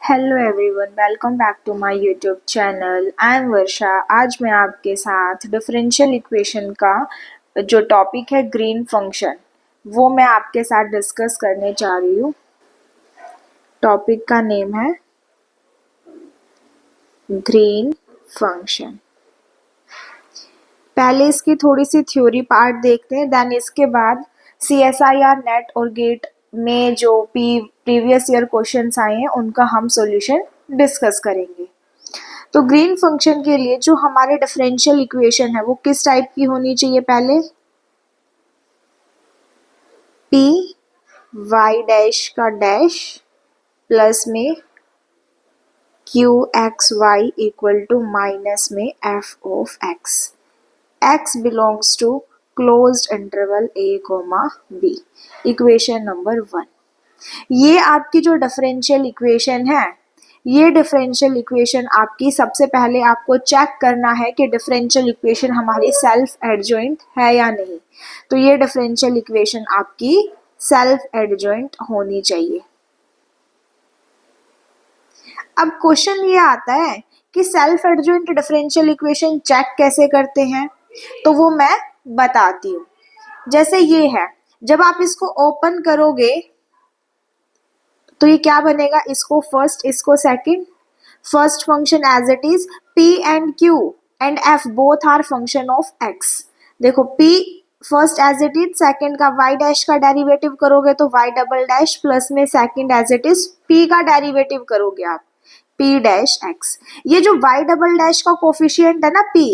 Hello everyone, welcome back to my YouTube channel. I am Varsha. आज मैं आपके साथ डिफरेंशियल इक्वेशन का जो टॉपिक है ग्रीन फंक्शन, वो मैं आपके साथ डिस्कस करने जा रही हूँ। टॉपिक का नेम है ग्रीन फंक्शन। पहले इसकी थोड़ी सी थ्योरी पार्ट देखते हैं, देन इसके बाद CSIR नेट और गेट में जो प्रीवियस ईयर क्वेश्चंस आए हैं उनका हम सॉल्यूशन डिस्कस करेंगे। तो ग्रीन फंक्शन के लिए जो हमारे डिफरेंशियल इक्वेशन है वो किस टाइप की होनी चाहिए? पहले पी वाई डैश का डैश प्लस में Q x Y equal to minus में F of X. x belongs to closed interval a, b। Equation number 1। ये आपकी जो डिफरेंशियल इक्वेशन है, ये डिफरेंशियल इक्वेशन आपकी सबसे पहले आपको चेक करना है कि डिफरेंशियल इक्वेशन हमारी सेल्फ एडजॉइंट है या नहीं। तो ये डिफरेंशियल इक्वेशन आपकी सेल्फ एडजॉइंट होनी चाहिए। अब क्वेश्चन ये आता है कि self adjoint differential equation check कैसे करते हैं, तो वो मैं बताती हूँ। जैसे ये है, जब आप इसको ओपन करोगे तो ये क्या बनेगा? इसको फर्स्ट, इसको second. First function as it is p and q and f both are function of x। देखो p first as it is, second का y डैश का डेरिवेटिव करोगे तो y डबल डैश प्लस में second as it is p का derivative करोगे आप p dash x। ये जो y डबल डैश का कोफिशिएंट है ना p,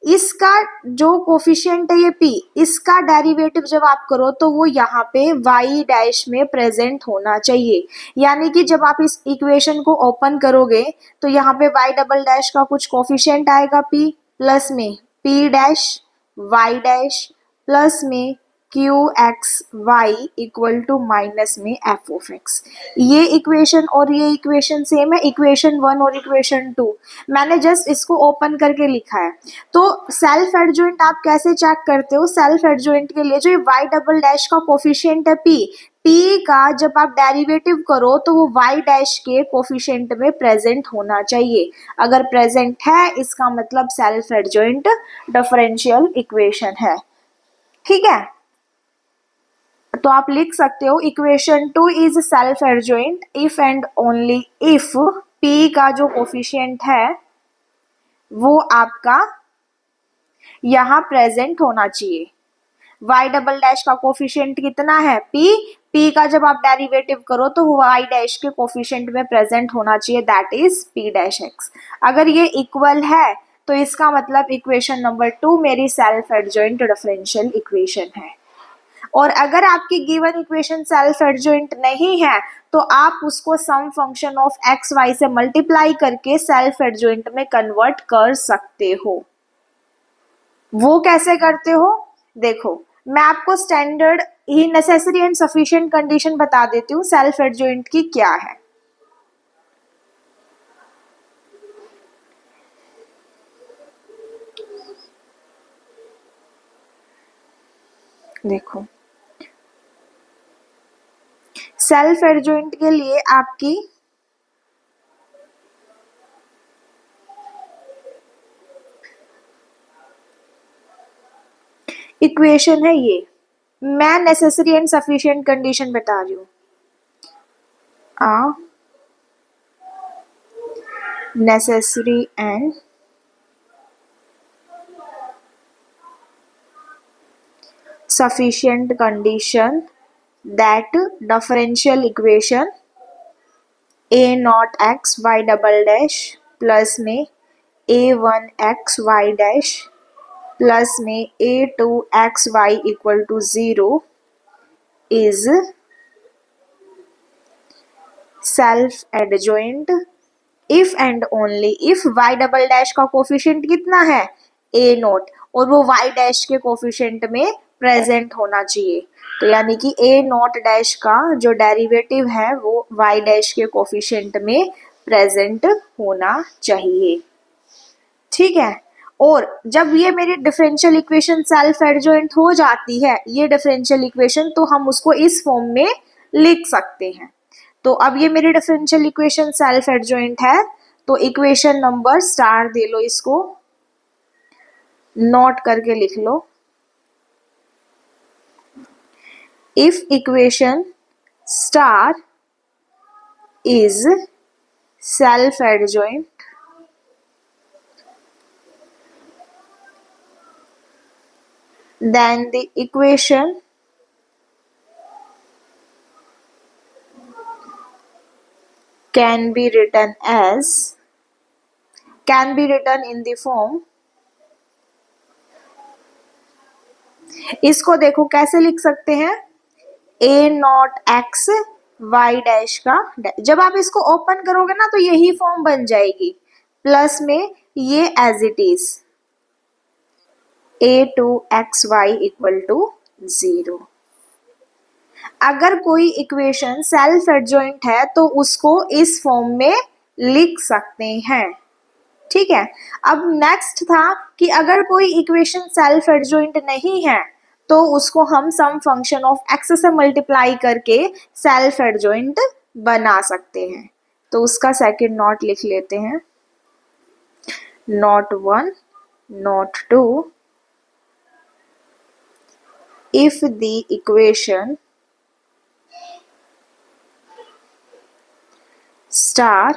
इसका जो कोफिशिएंट है ये p, इसका डेरिवेटिव जब आप करो तो वो यहाँ पे y डैश में प्रेजेंट होना चाहिए। यानी कि जब आप इस इक्वेशन को ओपन करोगे तो यहाँ पे y डबल डैश का कुछ कोफिशिएंट आएगा p प्लस में p dash y dash plus में Q x Y equal to minus में एफ ऑफ एक्स। ये इक्वेशन और ये इक्वेशन सेम है, इक्वेशन 1 और इक्वेशन 2। मैंने जस्ट इसको ओपन करके लिखा है। तो सेल्फ एडजॉइंट आप कैसे चेक करते हो? सेल्फ एडजॉइंट के लिए जो ये वाई डबल डैश का कोफिशिएंट है p का जब आप डेरिवेटिव करो तो वो y डैश के कोफिशिएंट में प्रेजेंट होना चाहिए। अगर प्रेजेंट है इसका मतलब सेल्फ एडजॉइंट डिफरेंशियल इक्वेशन है। ठीक है, तो आप लिख सकते हो equation 2 is self adjoint if and only if p का जो कोफिशिएंट है वो आपका यहाँ प्रेजेंट होना चाहिए। y डबल डैश का कोफिशिएंट कितना है? p का जब आप डेरिवेटिव करो तो वो y डैश के कोफिशिएंट में प्रेजेंट होना चाहिए, that is p dash x। अगर ये इक्वल है तो इसका मतलब इक्वेशन नंबर 2 मेरी सेल्फ एडजॉइंट डिफरेंशियल इक्वेशन है। और अगर आपकी गिवन इक्वेशन सेल्फ एडजॉइंट नहीं है तो आप उसको सम फंक्शन ऑफ एक्स वाई से मल्टीप्लाई करके सेल्फ एडजॉइंट में कन्वर्ट कर सकते हो। वो कैसे करते हो? देखो, मैं आपको standard he necessary and sufficient condition बता देती हूँ सेल्फ एडजॉइंट की क्या है। देखो, सेल्फ एडजॉइंट के लिए आपकी इक्वेशन है ये। मैं नेसेसरी एंड सफिशिएंट कंडीशन बता रही हूँ। Necessary and sufficient condition that differential equation a naught x y double dash plus में a1 x y dash plus में a2 x y equal to 0 is self adjoint if and only if y double dash का coefficient कितना है? a naught, और वो y dash के coefficient में present होना चाहिए। तो यानी कि a नॉट डैश का जो डेरिवेटिव है वो y डैश के कोफिशिएंट में प्रेजेंट होना चाहिए। ठीक है, और जब ये मेरी डिफरेंशियल इक्वेशन सेल्फ एडजॉइंट हो जाती है, ये डिफरेंशियल इक्वेशन, तो हम उसको इस फॉर्म में लिख सकते हैं। तो अब ये मेरी डिफरेंशियल इक्वेशन सेल्फ एडजॉइंट है, तो इक्वेशन नंबर स्टार दे लो, इसको नोट करके लिख लो। If equation star is self adjoint, then the equation can be written in the form, इसको देखो कैसे लिख सकते हैं, a not x y dash का जब आप इसको ओपन करोगे ना तो यही फॉर्म बन जाएगी, प्लस में ये as it is a2xy equal to 0। अगर कोई इक्वेशन सेल्फ एडजॉइंट है तो उसको इस फॉर्म में लिख सकते हैं, ठीक है। अब नेक्स्ट था कि अगर कोई इक्वेशन सेल्फ एडजॉइंट नहीं है तो उसको हम सम फंक्शन ऑफ एक्स से मल्टीप्लाई करके सेल्फ एडजॉइंट बना सकते हैं। तो उसका सेकंड नोट लिख लेते हैं, note 1 note 2, if the equation star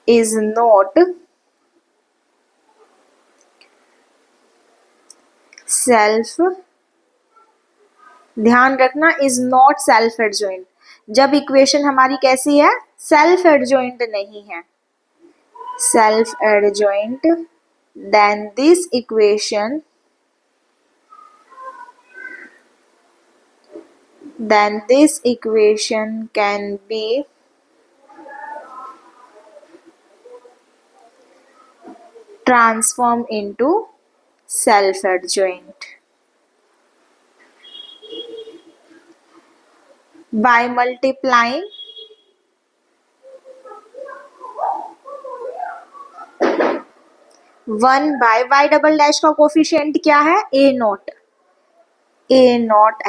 is not self, ध्यान रखना is not self adjoint, जब इक्वेशन हमारी कैसी है, सेल्फ एडजॉइंट नहीं है, self adjoint, then this equation can be transformed into self adjoint by multiplying one by y double dash का coefficient क्या है, a नॉट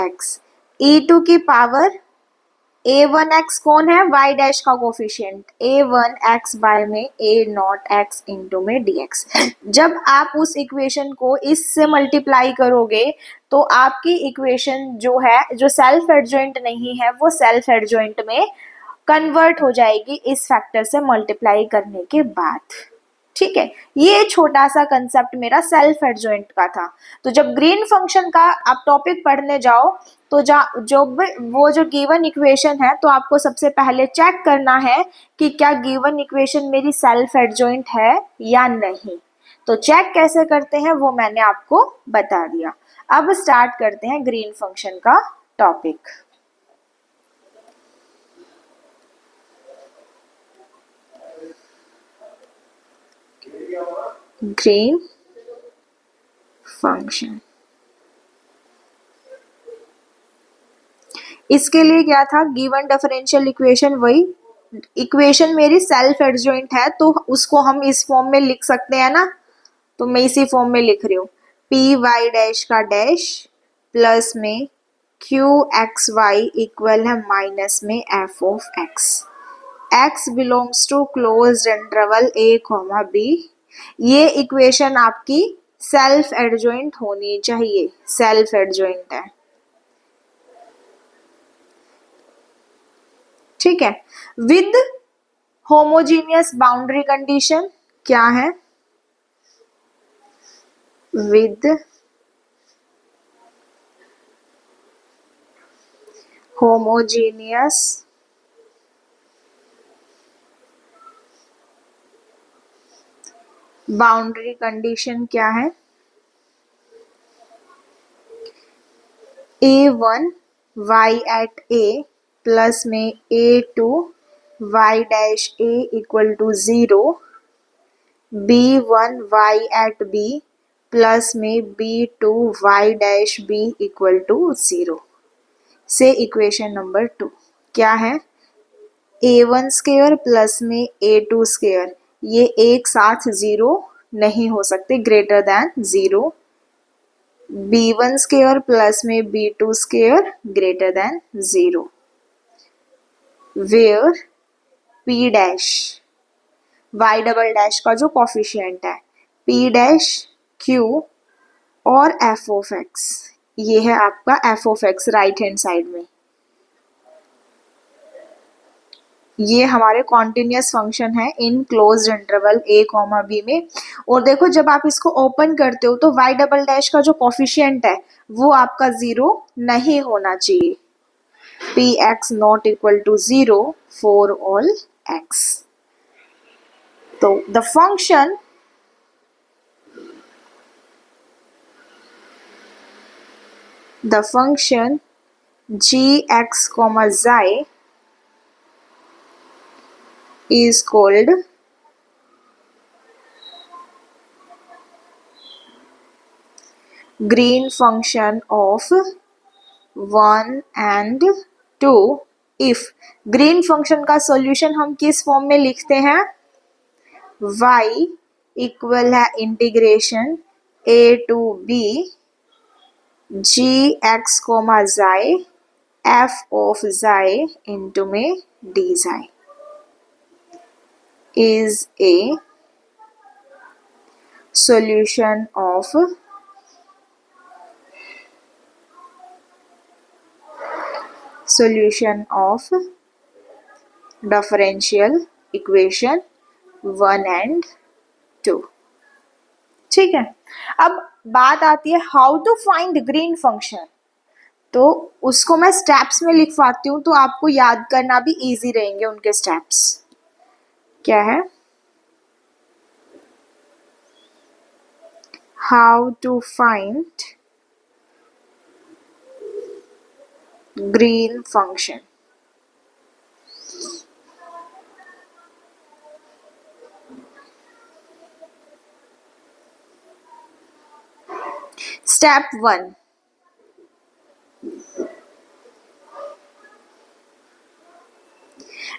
x, e2 की पावर a1x कौन है, y डैश का कोफिशिएंट a1x बाय में a नॉट x इंटू में dx। जब आप उस इक्वेशन को इससे मल्टीप्लाई करोगे तो आपकी इक्वेशन जो है, जो सेल्फ एडजॉइंट नहीं है, वो सेल्फ एडजॉइंट में कन्वर्ट हो जाएगी इस फैक्टर से मल्टीप्लाई करने के बाद, ठीक है। ये छोटा सा कंसेप्ट मेरा सेल्फ एडजॉइंट का था। तो जब ग्रीन फंक्शन का आप टॉपिक पढ़ने जाओ तो वो जो गिवन इक्वेशन है तो आपको सबसे पहले चेक करना है कि क्या गिवन इक्वेशन मेरी सेल्फ एडजॉइंट है या नहीं। तो चेक कैसे करते हैं वो मैंने आपको बता दिया। अब स्टार्ट करते हैं ग्रीन फंक्शन का टॉपिक। ग्रीन फंक्शन, इसके लिए क्या था, गिवन डिफरेंशियल इक्वेशन, वही इक्वेशन मेरी सेल्फ एडजॉइंट है तो उसको हम इस फॉर्म में लिख सकते हैं ना, तो मैं इसी फॉर्म में लिख रही हूँ, पी वाई डैश का डैश प्लस में क्यू एक्स वाई इक्वल है माइनस में F of x, x belongs to closed interval a comma b. ये इक्वेशन आपकी सेल्फ एडजॉइंट होनी चाहिए, सेल्फ एडजॉइंट है, ठीक है। विद होमोजीनियस बाउंड्री कंडीशन, क्या है, विद होमोजीनियस बाउंड्री कंडीशन क्या है, a1 y at a plus में a2 y dash a equal to 0, b1 y at b plus में b2 y dash b equal to 0 से इक्वेशन नंबर 2 क्या है, a1 square plus में a2 square, ये एक साथ 0 नहीं हो सकते, greater than 0, b1 square plus में b2 square greater than 0, where p dash y double dash का जो कॉफिशिएंट है पी डैश क्यू और एफ ऑफ एक्स, ये है आपका f of x right hand side में। ये हमारे कॉन्टिन्यूस फंक्शन है in closed interval a comma b में। और देखो जब आप इसको ओपन करते हो तो वाई डबल डैश का जो कॉफिशिएंट है वो आपका जीरो नहीं होना चाहिए। P X not equal to zero for all X. तो the function g x comma xi is called green function of 1 and 2 if green function का सॉल्यूशन हम किस फॉर्म में लिखते हैं, y इक्वल है integration a to b g x comma xi f of xi into में d xi is a solution of differential equation 1 and 2। ठीक है, अब बात आती है how to find Green function. तो उसको मैं स्टेप्स में लिखवाती हूँ तो आपको याद करना भी इजी रहेंगे उनके स्टेप्स। क्या है, how to find Green function. Step 1,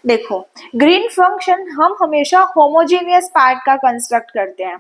देखो ग्रीन फंक्शन हम हमेशा होमोजेनियस पार्ट का कंस्ट्रक्ट करते हैं।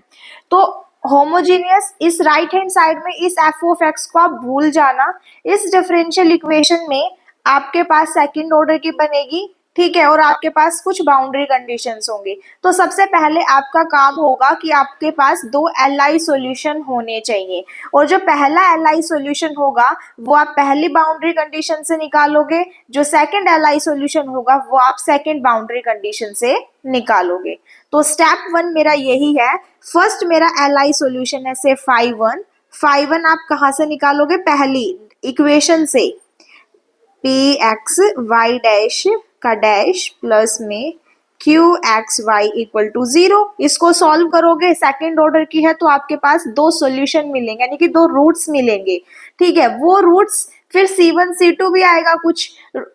तो होमोजेनियस इस राइट हैंड साइड में इस एफ ऑफ एक्स को आप भूल जाना। इस डिफरेंशियल इक्वेशन में आपके पास सेकंड ऑर्डर की बनेगी, ठीक है, और आपके पास कुछ बाउंड्री कंडीशंस होंगे। तो सबसे पहले आपका काम होगा कि आपके पास दो एलआई सॉल्यूशन होने चाहिए, और जो पहला एलआई सॉल्यूशन होगा वो आप पहली बाउंड्री कंडीशन से निकालोगे, जो सेकंड एलआई सॉल्यूशन होगा वो आप सेकंड बाउंड्री कंडीशन से निकालोगे। तो स्टेप 1 मेरा यही है। फर्स्ट मेरा एलआई सॉल्यूशन है से फाई वन आप कहाँ से निकालोगे, पहली इक्वेशन से पी एक्स वाई डैश का डैश प्लस में Q x Y equal to 0। इसको सॉल्व करोगे, सेकेंड ऑर्डर की है तो आपके पास दो सॉल्यूशन मिलेंगे, यानी कि दो रूट्स मिलेंगे, ठीक है। वो रूट्स फिर C1 C2 भी आएगा कुछ।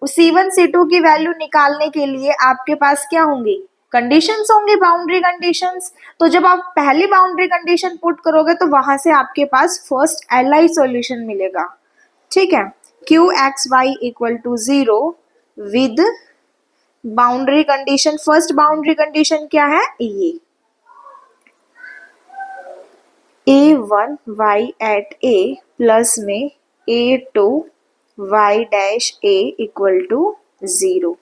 C1 C2 की वैल्यू निकालने के लिए आपके पास क्या होंगी, कंडीशंस होंगी, बाउंड्री कंडीशंस। तो जब आप पहली बाउंड्री कंडीशन पुट करोगे तो वहां से आपके पास फर्स्ट एलआई सॉल्यूशन मिलेगा, ठीक है। Q x Y equal to 0 with boundary condition. First boundary condition क्या है, ये a1 y at a plus में a2 y dash a equal to 0,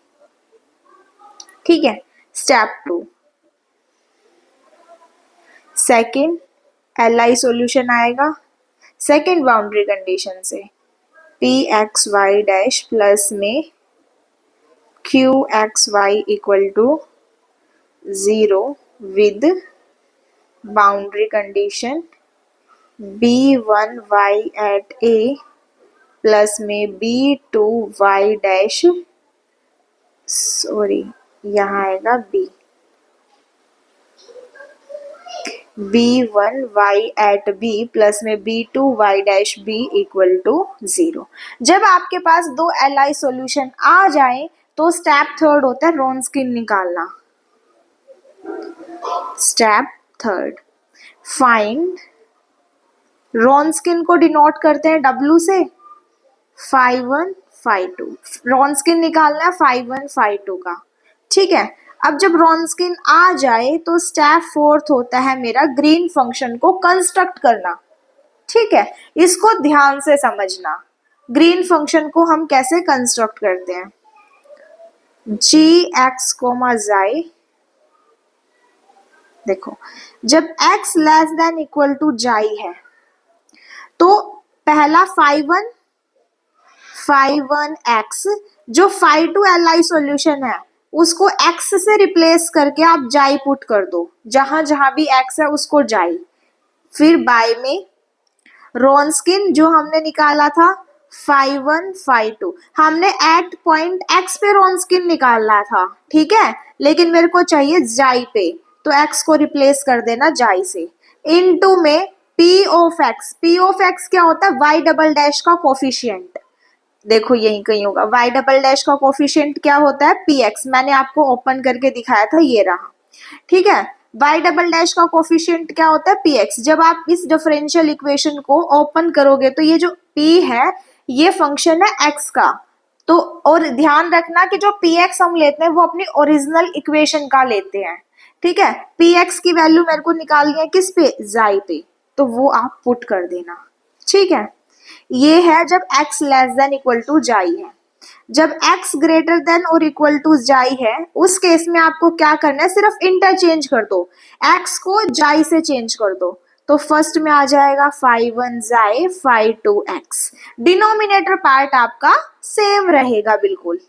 ठीक है। स्टेप 2, सेकेंड एलआई सॉल्यूशन आएगा सेकेंड बाउंड्री कंडीशन से P x Y dash plus में Q x Y equal to 0 with boundary condition b1 y at a plus में b2 y dash, sorry यहाँ आएगा b1 y at b plus में b2 y dash b equal to 0। जब आपके पास दो LI solution आ जाए तो स्टेप 3 होता है रॉन्स्किन निकालना। स्टेप 3, फाइंड, रॉन्स्किन को डिनोट करते हैं W से, phi1 phi2। रॉन्स्किन निकालना है phi1 phi2 का, ठीक है। अब जब रॉन्स्किन आ जाए तो स्टेप 4 होता है मेरा ग्रीन फंक्शन को कंस्ट्रक्ट करना, ठीक है। इसको ध्यान से समझना, ग्रीन फंक्शन को हम कैसे कंस्ट्रक्ट करते हैं। जी एक्स कोमा जाई, देखो जब x less than equal to xi है तो पहला फाइव वन एक्स, जो phi two L I solution है उसको x से रिप्लेस करके आप जाई पुट कर दो, जहां जहां भी x है उसको जाई। फिर बाय में रोन्स्किन जो हमने निकाला था 5 1 5 2, हमने एट पॉइंट x पे रोन्स्किन निकालना था, ठीक है, लेकिन मेरे को चाहिए जाई पे, तो x को रिप्लेस कर देना जाई से। इनटू में p ऑफ x क्या होता है, y डबल डैश का कोफिशिएंट, देखो यही कहीं होगा, y डबल डैश का कोफिशिएंट क्या होता है px, मैंने आपको ओपन करके दिखाया था, ये रहा, ठीक है। y डबल डैश का कोफिशिएंट क्या होता है px। जब आप इस डिफरेंशियल इक्वेशन को ओपन करोगे तो ये जो p है ये फंक्शन है x का, तो और ध्यान रखना कि जो px हम लेते हैं वो अपनी ओरिजिनल इक्वेशन का लेते हैं, ठीक है। px की वैल्यू मेरे को निकालनी है किस पे, जाई पे, तो वो आप पुट कर देना, ठीक है। ये है जब x less than equal to xi है। जब x ग्रेटर देन और इक्वल टू जाई है उस केस में आपको क्या करना है, सिर्फ इंटरचेंज कर दो, x को जाई से चेंज कर दो, तो फर्स्ट में आ जाएगा 5 1 जाई 5 2 x, डिनोमिनेटर पार्ट आपका सेम रहेगा बिल्कुल।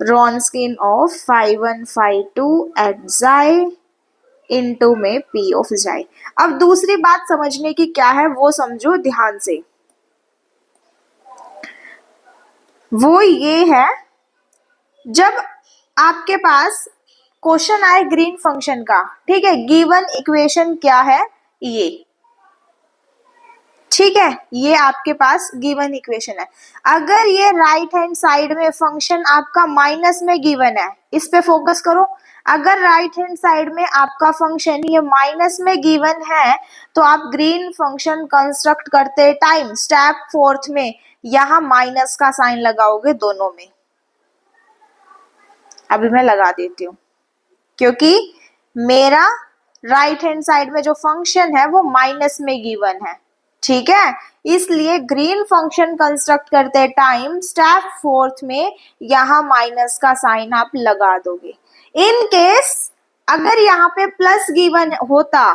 रोन्स्किन ऑफ 5 1 5 2 एट जाई इनटू में p ऑफ जाई। अब दूसरी बात समझने की क्या है वो समझो ध्यान से, वो ये है जब आपके पास क्वेश्चन आए ग्रीन फंक्शन का, ठीक है, गिवन इक्वेशन क्या है ये, ठीक है, ये आपके पास गिवन इक्वेशन है। अगर ये राइट हैंड साइड में फंक्शन आपका माइनस में गिवन है, इस पे फोकस करो, अगर राइट हैंड साइड में आपका फंक्शन ये माइनस में गिवन है तो आप ग्रीन फंक्शन कंस्ट्रक्ट करते टाइम स्टेप फोर्थ में यहां माइनस का साइन लगाओगे दोनों में। अभी मैं लगा देती हूँ, क्योंकि मेरा राइट हैंड साइड में जो फंक्शन है वो माइनस में गिवन है, ठीक है, इसलिए ग्रीन फंक्शन कंस्ट्रक्ट करते टाइम स्टेप फोर्थ में यहां माइनस का साइन आप लगा दोगे। इन केस अगर यहाँ पे प्लस गिवन होता,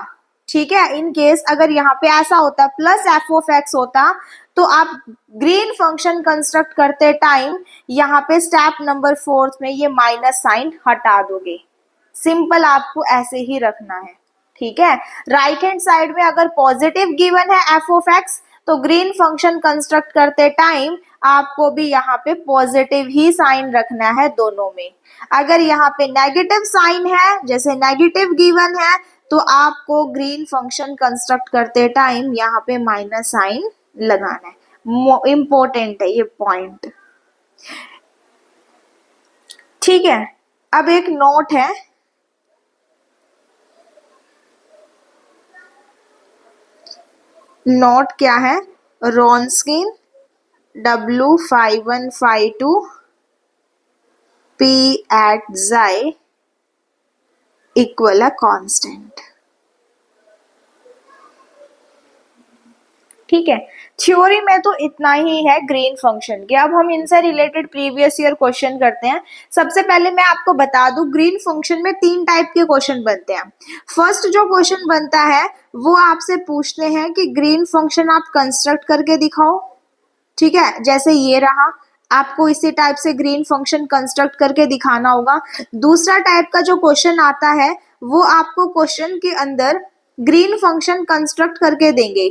ठीक है, इन केस अगर यहाँ पे ऐसा होता प्लस एफ ऑफ एक्स होता तो आप ग्रीन फंक्शन कंस्ट्रक्ट करते टाइम यहाँ पे स्टेप नंबर फोर्थ में ये माइनस साइन हटा दोगे। सिंपल आपको ऐसे ही रखना है, ठीक है। राइट हैंड साइड में अगर पॉजिटिव गिवन है एफ ऑफ एक्स तो ग्रीन फंक्शन कंस्ट्रक्ट करते टाइम आपको भी यहाँ पे पॉजिटिव ही साइन रखना है दोनों में। अगर यहाँ पे नेगेटिव साइन है, जैसे नेगेटिव गिवन है, तो आपको ग्रीन फंक्शन कंस्ट्रक्ट करते टाइम यहाँ पे माइनस साइन लगाना है। इंपॉर्टेंट है ये पॉइंट, ठीक है। अब एक नोट है, नोट क्या है, रोन्स्किन W5152 P at xi equal है कांस्टेंट, ठीक है। थ्योरी में तो इतना ही है ग्रीन फंक्शन के। अब हम इनसे रिलेटेड प्रीवियस ईयर क्वेश्चन करते हैं। सबसे पहले मैं आपको बता दूं ग्रीन फंक्शन में 3 टाइप के क्वेश्चन बनते हैं। फर्स्ट जो क्वेश्चन बनता है वो आपसे पूछते हैं कि ग्रीन फंक्शन आप कंस्ट्रक्ट करके दिखाओ, ठीक है, जैसे ये रहा, आपको इसी टाइप से ग्रीन फंक्शन कंस्ट्रक्ट करके दिखाना होगा। दूसरा टाइप का जो क्वेश्चन आता है वो आपको क्वेश्चन के अंदर ग्रीन फंक्शन कंस्ट्रक्ट करके देंगे,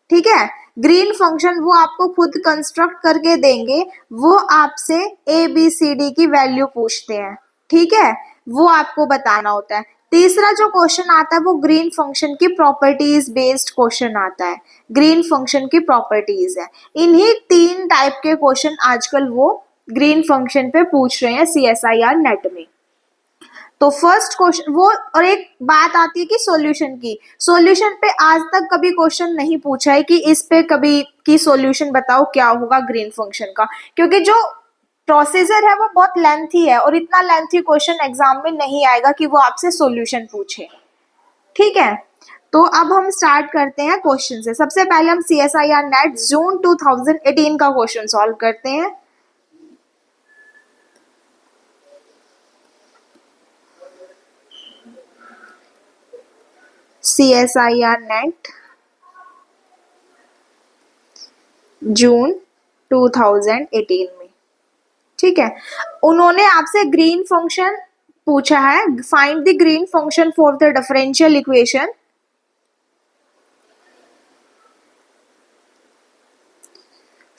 ठीक है, ग्रीन फंक्शन वो आपको खुद कंस्ट्रक्ट करके देंगे, वो आपसे ABCD की वैल्यू पूछते हैं, ठीक है, वो आपको बताना होता है। तीसरा जो क्वेश्चन आता है वो ग्रीन फंक्शन की प्रॉपर्टीज बेस्ड क्वेश्चन आता है, ग्रीन फंक्शन की प्रॉपर्टीज है। इन्हीं 3 टाइप के क्वेश्चन आजकल वो ग्रीन फंक्शन पे पूछ रहे हैं CSIR नेट में। तो फर्स्ट क्वेश्चन वो, और एक बात आती है कि सॉल्यूशन की, सॉल्यूशन पे आज तक कभी क्वेश्चन नहीं पूछा है कि इस पे कभी की सॉल्यूशन बताओ क्या होगा ग्रीन फंक्शन का, क्योंकि जो प्रोसीजर है वो बहुत लेंथी है और इतना लेंथी क्वेश्चन एग्जाम में नहीं आएगा कि वो आपसे सॉल्यूशन पूछे, ठीक है। तो अब हम स्टार्ट करते हैं क्वेश्चन से। सबसे पहले हम CSIR नेट जून 2018 का क्वेश्चन सॉल्व करते हैं। CSIR नेट जून 2018 में। ठीक है, उन्होंने आपसे ग्रीन फंक्शन पूछा है, find the green function for the differential equation.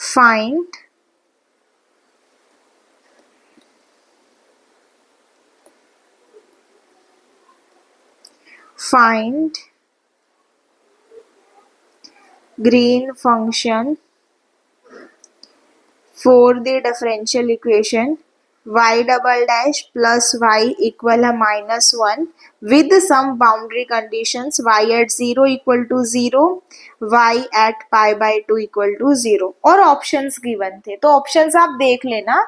Find green function for the differential equation y double dash plus y equal है -1 with some boundary conditions y at 0 equal to 0, y at pi by 2 equal to 0 और options given थे, तो options आप देख लेना।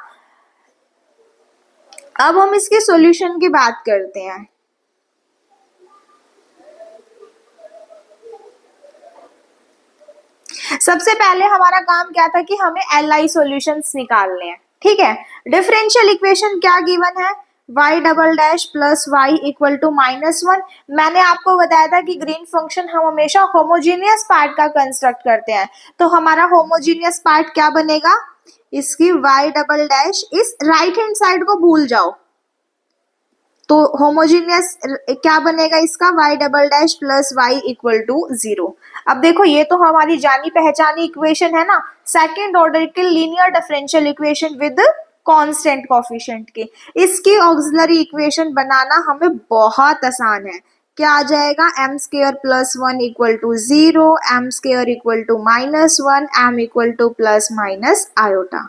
अब हम इसके सॉल्यूशन की बात करते हैं। सबसे पहले हमारा काम क्या था कि हमें LI सॉल्यूशंस निकालने हैं। ठीक है, डिफरेंशियल इक्वेशन क्या गिवन है, y double dash plus y equal to -1। मैंने आपको बताया था कि ग्रीन फंक्शन हम हमेशा होमोजीनियस पार्ट का कंस्ट्रक्ट करते हैं, तो हमारा होमोजीनियस पार्ट क्या बनेगा, इसकी y डबल डैश, इस राइट हैंड साइड को भूल जाओ, तो होमोजीनियस क्या बनेगा इसका, y double dash plus y equal to 0। अब देखो ये तो हमारी जानी पहचानी इक्वेशन है ना, सेकेंड ऑर्डर के linear differential equation with constant coefficient की। इसकी ऑक्सिलरी इक्वेशन बनाना हमें बहुत आसान है। क्या आ जाएगा, m square plus 1 equal to 0, m square equal to -1, m equal to plus minus iota.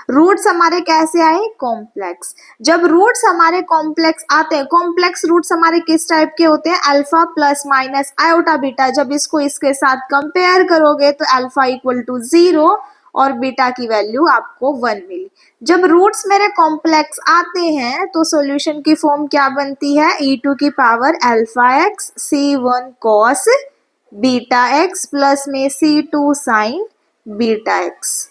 Roots हमारे कैसे आए, कॉम्प्लेक्स। जब रूट्स हमारे कॉम्प्लेक्स आते हैं, कॉम्प्लेक्स रूट्स हमारे किस टाइप के होते हैं, alpha plus minus iota beta. जब इसको इसके साथ कंपेयर करोगे तो अल्फा इक्वल टू 0 और बीटा की वैल्यू आपको 1 मिली। जब रूट्स मेरे कॉम्प्लेक्स आते हैं तो सॉल्यूशन की फॉर्म क्या बनती है, e2 की power alpha x c1 cos beta x plus में c2 साइन बीटा एक्स।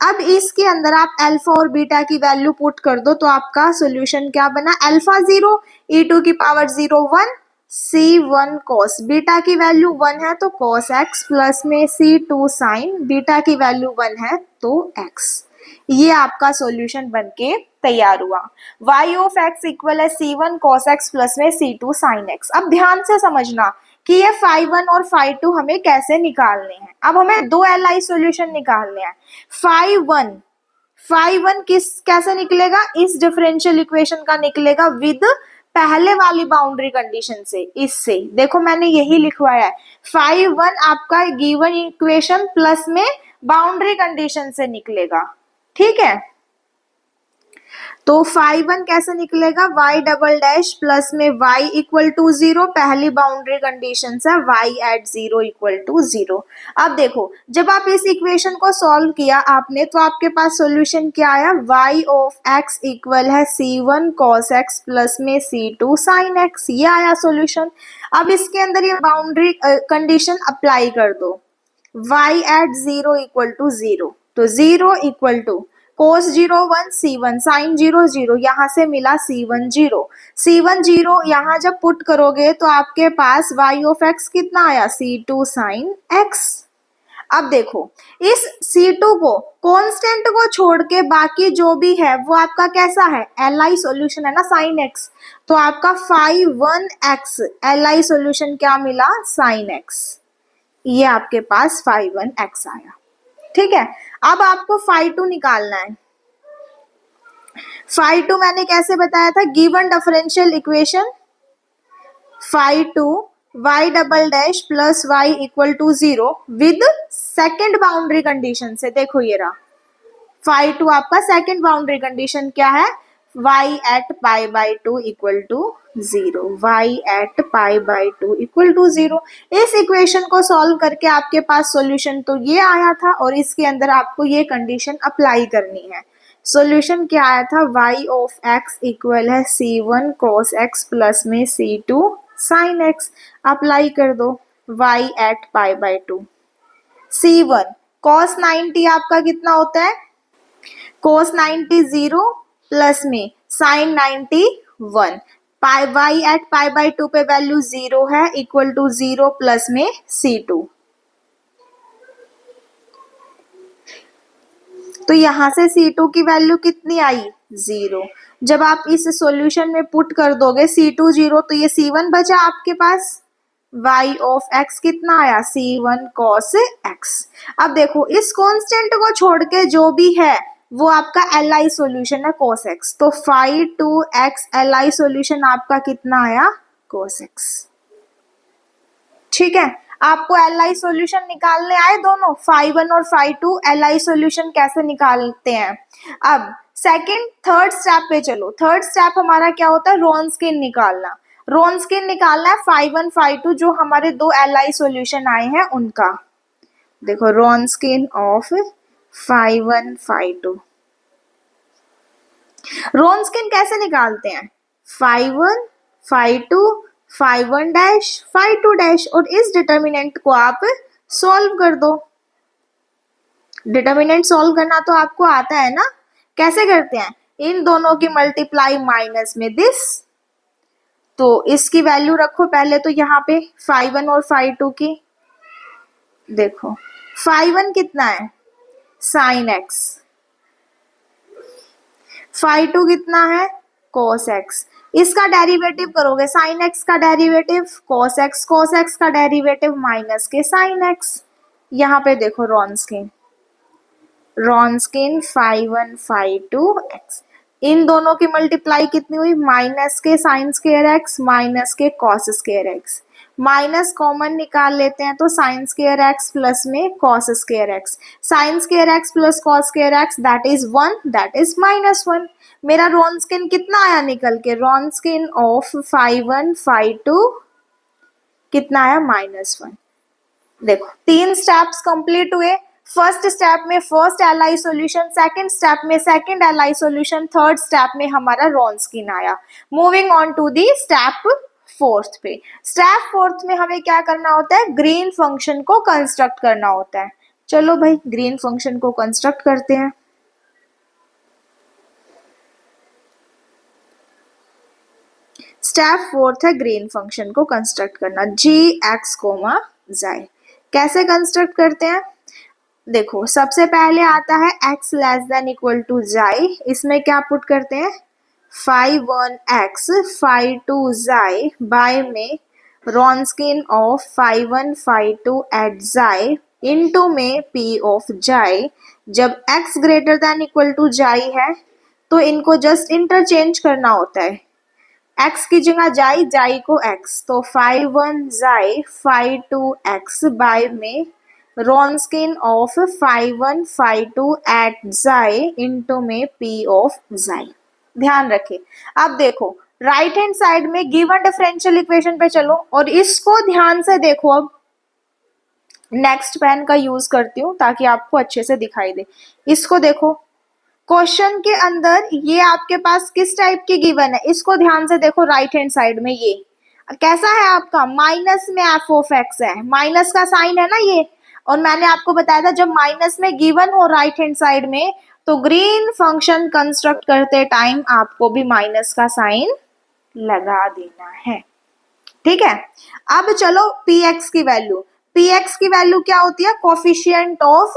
अब इसके अंदर आप अल्फा और बीटा की वैल्यू पुट कर दो तो आपका सॉल्यूशन क्या बना, अल्फा 0, e2 की पावर 0 1, c1 cos, बीटा की वैल्यू 1 है तो cos x प्लस में c2 साइन, बीटा की वैल्यू 1 है तो x। ये आपका सॉल्यूशन बनके तैयार हुआ। y ऑफ x इक्वल है c1 cos x प्लस में c2 साइन x। अब ध्यान से समझना कि ये phi1 और phi2 हमें कैसे निकालने हैं। अब हमें दो LI सॉल्यूशन निकालने हैं। phi1 कैसे निकलेगा, इस डिफरेंशियल इक्वेशन का निकलेगा विद पहले वाली बाउंड्री कंडीशन से, इससे देखो मैंने यही लिखवाया है, phi1 आपका गिवन इक्वेशन प्लस में बाउंड्री कंडीशन से निकलेगा। ठीक है, तो phi1 कैसे निकलेगा, y डबल डैश प्लस में y इक्वल टू 0, पहली बाउंड्री कंडीशन है y एट 0 इक्वल टू 0। अब देखो जब आप इस इक्वेशन को सॉल्व किया आपने तो आपके पास सॉल्यूशन क्या आया, y ऑफ x इक्वल है c1 cos x प्लस में c2 sin x, ये आया सॉल्यूशन। अब इसके अंदर ये बाउंड्री कंडीशन अप्लाई कर दो, y एट 0 इक्वल टू 0, तो 0 equal to cos 0 1 c1 sin 0 0, यहाँ से मिला c1 0, c1 0 यहाँ जब पुट करोगे तो आपके पास y ऑफ x कितना आया, c2 sin x। अब देखो इस c2 को कांस्टेंट को छोड़ के बाकी जो भी है वो आपका कैसा है, LI सॉल्यूशन है ना sin x, तो आपका phi1x LI सॉल्यूशन क्या मिला, sin x। ये आपके पास phi1x आया। ठीक है, अब आपको phi2 निकालना है। phi2 मैंने कैसे बताया था, given differential equation phi2 y double dash plus y equal to 0 with second boundary condition से। देखो ये रहा phi2 आपका सेकेंड बाउंड्री कंडीशन क्या है, y at pi by 2 equal to 0, y at pi by 2 equal to 0। इस equation को solve करके आपके पास सॉल्यूशन तो ये आया था और इसके अंदर आपको ये कंडीशन अप्लाई करनी है। सॉल्यूशन क्या आया था, y ऑफ x इक्वल है c1 cos x प्लस में c2 sin x। अप्लाई कर दो, y at pi by 2, c1 cos 90 आपका कितना होता है, cos 90 0 प्लस में sin 90 1, pi y at pi by 2 पे वैल्यू 0 है, इक्वल टू 0 प्लस में C2। तो यहां से C2 की वैल्यू कितनी आई? 0। जब आप इस सॉल्यूशन में पुट कर दोगे C2 0, तो ये C1 बचा आपके पास। y ऑफ x कितना आया? C1 cos x। अब देखो इस कांस्टेंट को छोड़ के जो भी है वो आपका LI सॉल्यूशन है cos x। तो phi 2x LI सॉल्यूशन आपका कितना आया? cos x। ठीक है, आपको LI सॉल्यूशन निकालने आए दोनों, phi 1 और phi 2 LI सॉल्यूशन कैसे निकालते हैं। अब सेकंड थर्ड स्टेप पे चलो। थर्ड स्टेप हमारा क्या होता है? रॉन्सकिन निकालना। रॉन्सकिन निकालना है phi 1 phi 2 जो हमारे दो LI सॉल्यूशन आए हैं उनका। देखो रॉन्सकिन ऑफ phi 1 phi 2। रॉन्सकिन कैसे निकालते हैं? phi 1 phi 2 phi 1 dash phi 2 dash, और इस डिटर्मिनेंट को आप सॉल्व कर दो। डिटर्मिनेंट सॉल्व करना तो आपको आता है ना, कैसे करते हैं? इन दोनों की मल्टीप्लाई माइनस में दिस, तो इसकी वैल्यू रखो पहले तो यहाँ पे phi 1 और phi 2 की। देखो phi 1 कितना है? sin x। phi 2 कितना है? cos x। इसका डेरिवेटिव करोगे, sin x का derivative cos x, cos x का डेरिवेटिव माइनस के sin x। यहाँ पे देखो रॉन्सकिन phi 1 phi 2 x, इन दोनों की मल्टीप्लाई कितनी हुई? माइनस के साइन स्क्वायर एक्स माइनस के cos square X. Minus common निकाल लेते हैं तो साइन स्क्वायर एक्स प्लस में cos square x. Sine square x plus cos square x that is 1, that is -1। मेरा रॉन्सकिन कितना आया निकल के? रॉन्सकिन ऑफ phi 1 phi 2 कितना आया? -1। देखो तीन स्टेप्स कंप्लीट हुए। फर्स्ट स्टेप में first LI solution, second step में second LI solution, third step में हमारा रॉन्सकिन आया। Moving on to the step fourth पे। स्टेप फोर्थ में हमें क्या करना होता है? ग्रीन फंक्शन को कंस्ट्रक्ट करना होता है। चलो भाई ग्रीन फंक्शन को कंस्ट्रक्ट करते हैं। स्टेप फोर्थ है ग्रीन फंक्शन को कंस्ट्रक्ट करना, gx, y। कैसे कंस्ट्रक्ट करते हैं? देखो सबसे पहले आता है x less than equal to y। इसमें क्या पुट करते हैं? phi 1 x phi 2 y by में Wronskian of phi 1 phi 2 at y into में p ऑफ y। जब x greater than equal to y है तो इनको जस्ट इंटरचेंज करना होता है। x की जगह y को x, तो phi 1 y phi 2 x by में Wronskian of phi 1 phi 2 at y into में p ऑफ y। ध्यान रखें। अब देखो राइट हैंड साइड में गिवन डिफरेंशियल इक्वेशन पे चलो और इसको ध्यान से देखो। अब नेक्स्ट पेन का यूज करती हूँ ताकि आपको अच्छे से दिखाई दे। इसको देखो, क्वेश्चन के अंदर ये आपके पास किस टाइप की गिवन है, इसको ध्यान से देखो। राइट हैंड साइड में ये कैसा है आपका? माइनस में f ऑफ x है, माइनस का साइन है ना ये। और मैंने आपको बताया था जब माइनस में गिवन हो राइट हैंड साइड में तो ग्रीन फंक्शन कंस्ट्रक्ट करते टाइम आपको भी माइनस का साइन लगा देना है। ठीक है, अब चलो px की वैल्यू। px की वैल्यू क्या होती है? Coefficient of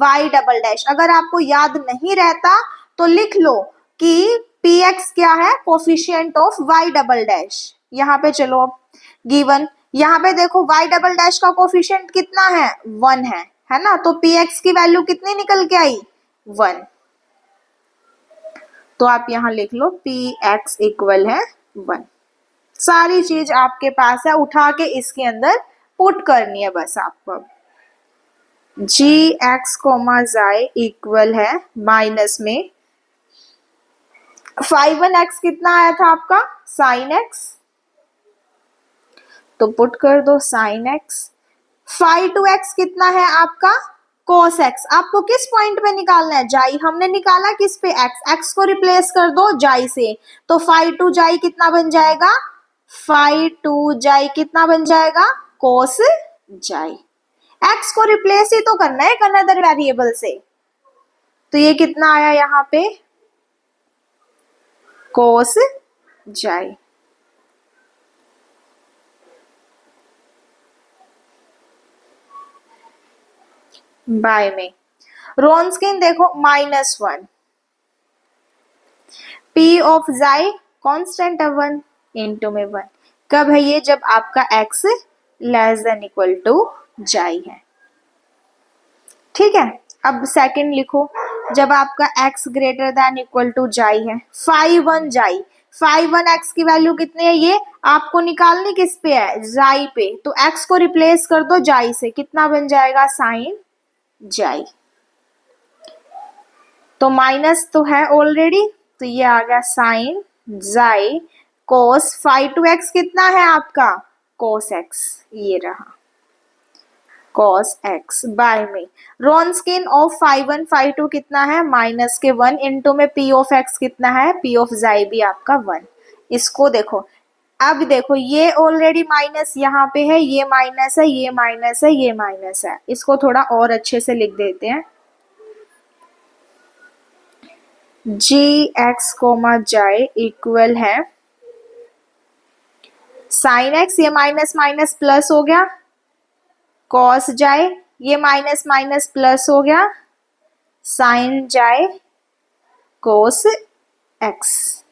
y double dash. अगर आपको याद नहीं रहता तो लिख लो कि px क्या है? Coefficient of y double dash. यहाँ पे चलो अब गिवन, यहाँ पे देखो y डबल डैश का कोफिशिएंट कितना है? 1 है ना। तो px की वैल्यू कितनी निकल के आई? 1। तो आप यहाँ लिख लो px इक्वल है 1। सारी चीज आपके पास है, उठा के इसके अंदर पुट करनी है बस आपको। gx, y इक्वल है माइनस में phi 1 x कितना आया था आपका? sin x, तो पुट कर दो sin x। phi 2 x कितना है आपका? cos x। आपको किस पॉइंट पे निकालना है? जाई। हमने निकाला किस पे? x को रिप्लेस कर दो जाई से, तो phi 2 जाई कितना बन जाएगा? phi 2 जाई कितना बन जाएगा? cos जाई। x को रिप्लेस ही तो करना है एक अनदर वेरिएबल से, तो ये कितना आया यहाँ पे? cos जाई। बाय में। रोन्सकिन देखो -1, पी ऑफ जाई कॉन्स्टेंट है 1 इंटू में 1। कब है ये? जब आपका x less than equal to xi है। ठीक है, अब सेकंड लिखो, जब आपका x greater than equal to xi है, फाई 1 जाई, फाई 1 x की वैल्यू कितनी है? ये आपको निकालनी किस पे है? जाई पे। तो x को रिप्लेस कर दो जाई से, कितना बन जाएगा? साइन जाई। तो माइनस तो है ऑलरेडी, तो ये आ गया साइन जाई कोस फाई टू एक्स कितना है आपका? कोस एक्स, ये रहा कॉस एक्स बाय में। रोन्सकिन ऑफ फाई 1 फाई 2 कितना है? माइनस के 1 इंटू में पी ऑफ एक्स कितना है? पी ऑफ जाई भी आपका 1। इसको देखो, अब देखो ये ऑलरेडी माइनस यहाँ पे है, ये माइनस है, ये माइनस है, ये माइनस है। इसको थोड़ा और अच्छे से लिख देते हैं, जी एक्स कोमा जाई इक्वल है साइन एक्स, ये माइनस माइनस प्लस हो गया, कॉस जाए, ये माइनस माइनस प्लस हो गया, साइन जाए कोस एक्स,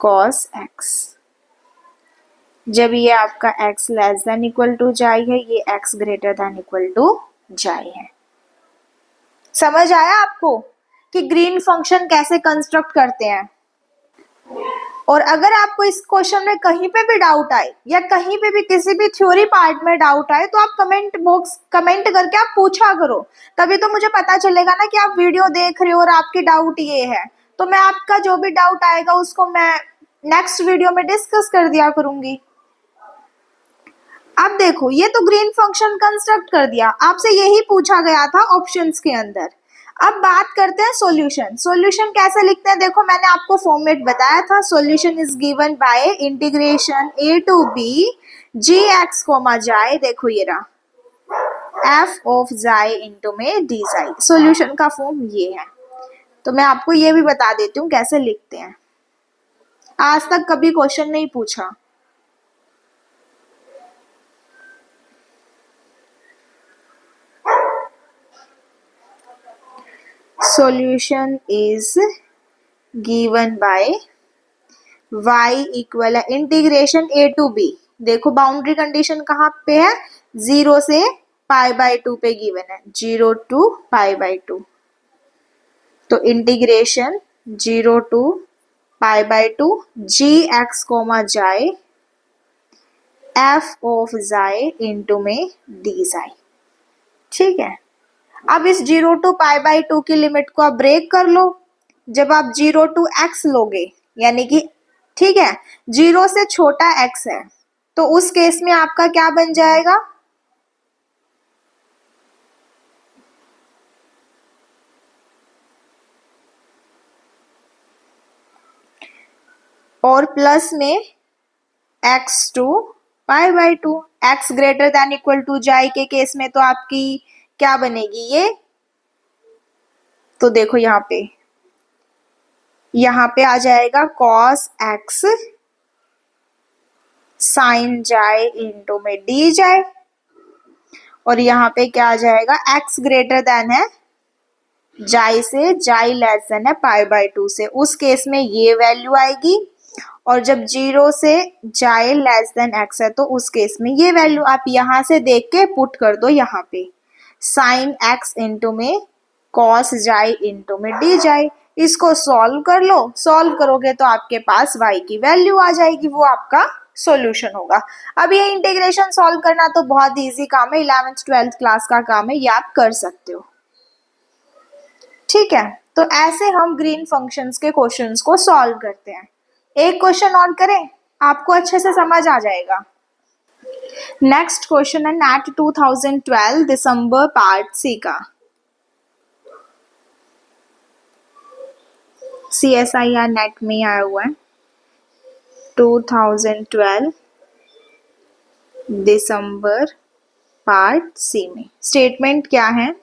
कॉस एक्स। जब ये आपका x less than equal to xi है, ये x greater than equal to xi है। समझ आया आपको कि ग्रीन फंक्शन कैसे कंस्ट्रक्ट करते हैं? और अगर आपको इस क्वेश्चन में कहीं पे भी डाउट आए या कहीं पे भी किसी भी थ्योरी पार्ट में डाउट आए, तो आप कमेंट करके आप पूछा करो, तभी तो मुझे पता चलेगा ना कि आप वीडियो देख रहे हो और आपकी डाउट ये है। तो मैं आपका जो भी डाउट आएगा उसको मैं नेक्स्ट वीडियो में डिस्कस कर दिया करूंगी। अब देखो, ये तो ग्रीन फंक्शन कंस्ट्रक्ट कर दिया, आपसे यही पूछा गया था ऑप्शंस के अंदर। अब बात करते हैं सॉल्यूशन। सॉल्यूशन कैसे लिखते हैं? देखो, मैंने आपको फॉर्मेट बताया था, solution is given by integration a to b g x comma xi, देखो ये रहा f ऑफ जाए इंटू में डी जाए। सॉल्यूशन का फॉर्म ये है। तो मैं आपको ये भी बता देती हूँ कैसे लिखते हैं, आज तक कभी क्वेश्चन नहीं पूछा। solution is given by y equal है इंटीग्रेशन a टू b। देखो बाउंड्री कंडीशन कहाँ पे है? 0 से पाई बाय 2 पे गिवन है, 0 टू पाई बाय 2। तो integration 0 to pi by 2 g x comma xi f of xi into में डी जाए। ठीक है, अब इस 0 टू पाई बाय 2 की लिमिट को आप ब्रेक कर लो। जब आप 0 टू x लोगे, यानी कि ठीक है 0 से छोटा x है, तो उस केस में आपका क्या बन जाएगा? और प्लस में x to pi by 2, x greater than equal to xi के केस में तो आपकी क्या बनेगी ये? तो देखो यहाँ पे आ जाएगा cos x साइन जाए इंटू में डी जाए, और यहाँ पे क्या आ जाएगा? x ग्रेटर देन है जाई से, जाई लेस देन है पाई बाय 2 से, उस केस में ये वैल्यू आएगी। और जब 0 से जाए लेस देन x है, तो उस केस में ये वैल्यू आप यहाँ से देख के पुट कर दो यहाँ पे, साइन x इंटू में कॉस जाए इंटू में डी जाए। इसको सॉल्व कर लो, सॉल्व करोगे तो आपके पास y की वैल्यू आ जाएगी, वो आपका सॉल्यूशन होगा। अब ये इंटीग्रेशन सॉल्व करना तो बहुत इजी काम है, 11th 12th क्लास का काम है, ये आप कर सकते हो। ठीक है, तो ऐसे हम ग्रीन फंक्शंस के क्वेश्चंस को सॉल्व करते हैं। एक क्वेश्चन और करें, आपको अच्छे से समझ आ जाएगा। नेक्स्ट क्वेश्चन है नेट 2012 दिसंबर पार्ट सी का, CSIR नेट में आया हुआ है 2012 दिसंबर पार्ट सी में। स्टेटमेंट क्या है?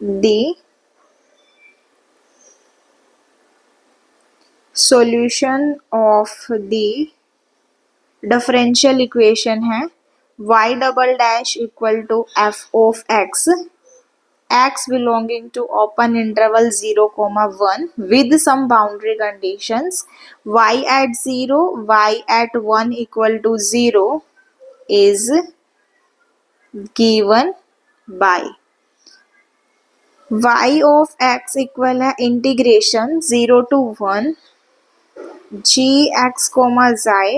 The solution of the differential equation है y double dash equal to f of x belonging to open interval 0, 1 with some boundary conditions y at 0, y at 1 equal to 0 is given by y of x equal है integration 0 to 1 g x comma xi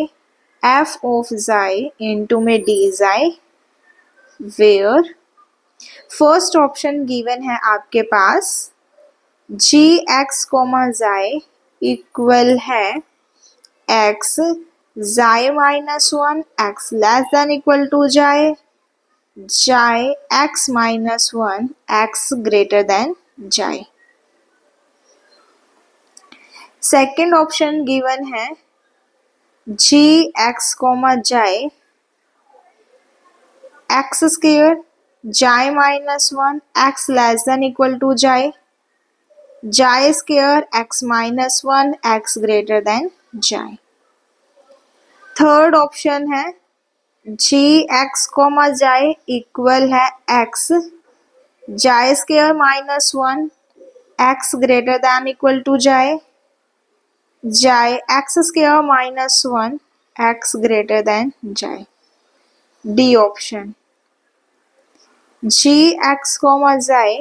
f of xi into में d xi where first option given है आपके पास G x comma xi equal है X xi minus 1 X less than equal to xi xi X minus 1 X greater than xi. Second option given है G x comma xi X square xi minus 1 X less than equal to xi xi square X minus 1 X greater than xi. Third option है G x comma xi equal है X xi square minus 1 X greater than equal to xi xi X square minus 1 X greater than xi. D option G x comma xi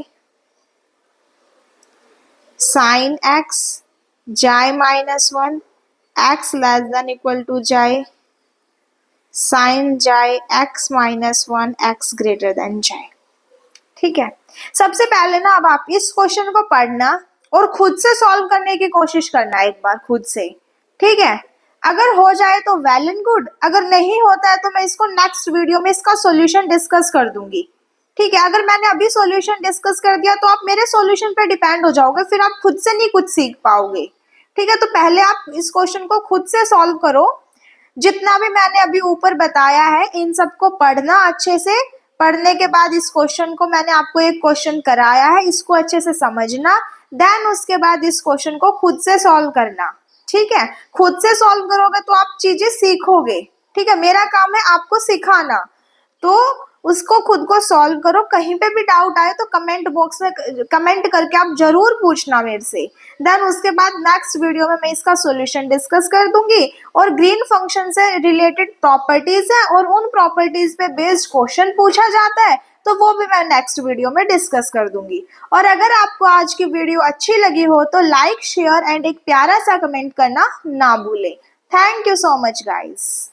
sine X xi minus 1 X less than equal to xi sine xi X minus 1 X greater than xi. ठीक है, सबसे पहले ना अब आप इस question को पढ़ना और खुद से सॉल्व करने की कोशिश करना एक बार खुद से। ठीक है, अगर हो जाए तो वेल एंड गुड, अगर नहीं होता है तो मैं इसको नेक्स्ट वीडियो में इसका सॉल्यूशन डिस्कस कर दूंगी। ठीक है, अगर मैंने अभी सॉल्यूशन डिस्कस कर दिया तो आप मेरे सॉल्यूशन पे डिपेंड हो जाओगे, फिर आप खुद से नहीं कुछ सीख पाओगे। ठीक है, तो पहले आप इस क्वेश्चन को खुद से सॉल्व करो। जितना भी मैंने अभी ऊपर बताया है इन सबको पढ़ना अच्छे से, पढ़ने के बाद इस क्वेश्चन को मैंने आपको एक क्वेश्चन कराया है इसको अच्छे से समझना, देन उसके बाद इस क्वेश्चन को खुद से सॉल्व करना। ठीक है, खुद से सॉल्व करोगे तो आप चीजें सीखोगे। ठीक है, मेरा काम है आपको सिखाना, तो उसको खुद को सॉल्व करो। कहीं पे भी डाउट आए तो कमेंट बॉक्स में कमेंट करके आप जरूर पूछना मेरे से, देन उसके बाद नेक्स्ट वीडियो में मैं इसका सॉल्यूशन डिस्कस कर दूंगी। और ग्रीन फंक्शन से रिलेटेड प्रॉपर्टीज है और उन प्रॉपर्टीज पे बेस्ड क्वेश्चन पूछा जाता है, तो वो भी मैं नेक्स्ट वीडियो में डिस्कस कर दूंगी। और अगर आपको आज की वीडियो अच्छी लगी हो तो लाइक शेयर एंड एक प्यारा सा कमेंट करना ना भूलें। Thank you so much guys.